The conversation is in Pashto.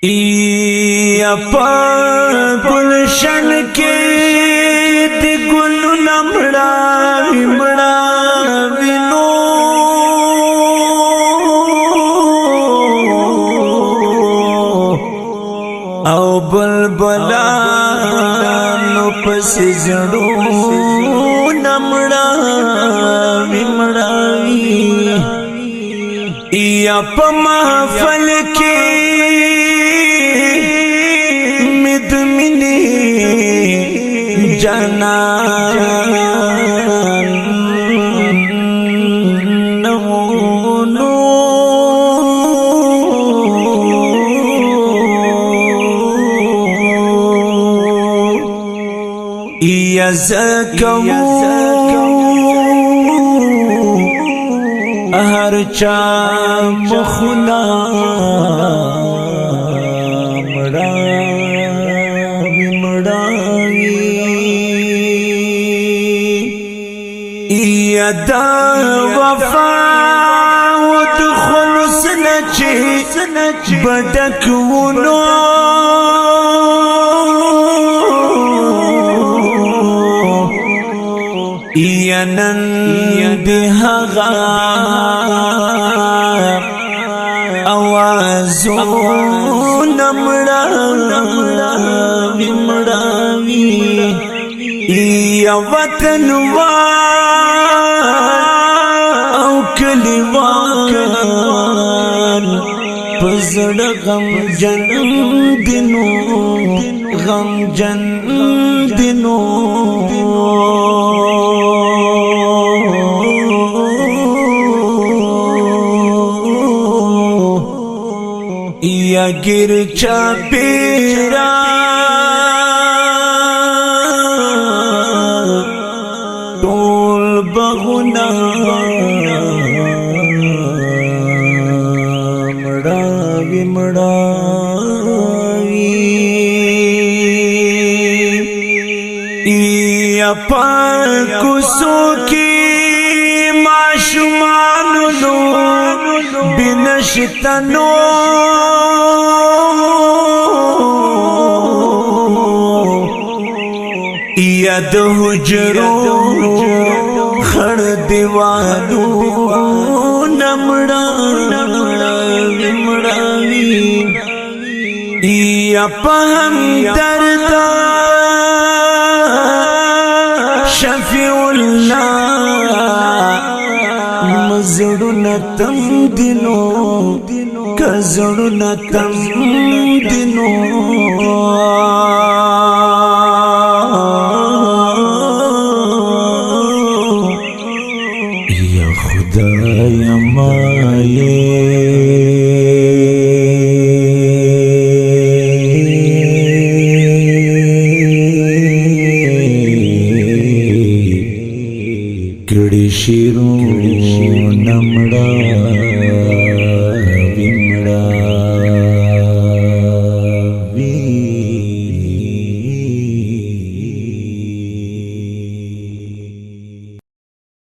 یا پا گلشن کے دی گلو نمڑاوی مڑاوی نو او بلبلانو پس زڑو نمڑاوی مڑاوی یا پا محفل کے جانان نمونو یا زکمو هر چا مخنا دا وفا ودخل سنچی بدکونو ینن بهغا آوازو نمڑاوی مڑاوی یا وطن کلیوان پزڑ غم جن دنو غم جن دنو یا گر چاپیرا ټول بغنا یا پاکسو کی معشومانو لو بنشتنو یا د حجرو خړ دیوالو نمڑاوی یا پهم درد شفیع اللہ مزڑو نتم دنو کزڑو نتم دنو یا خدای مایے شیرو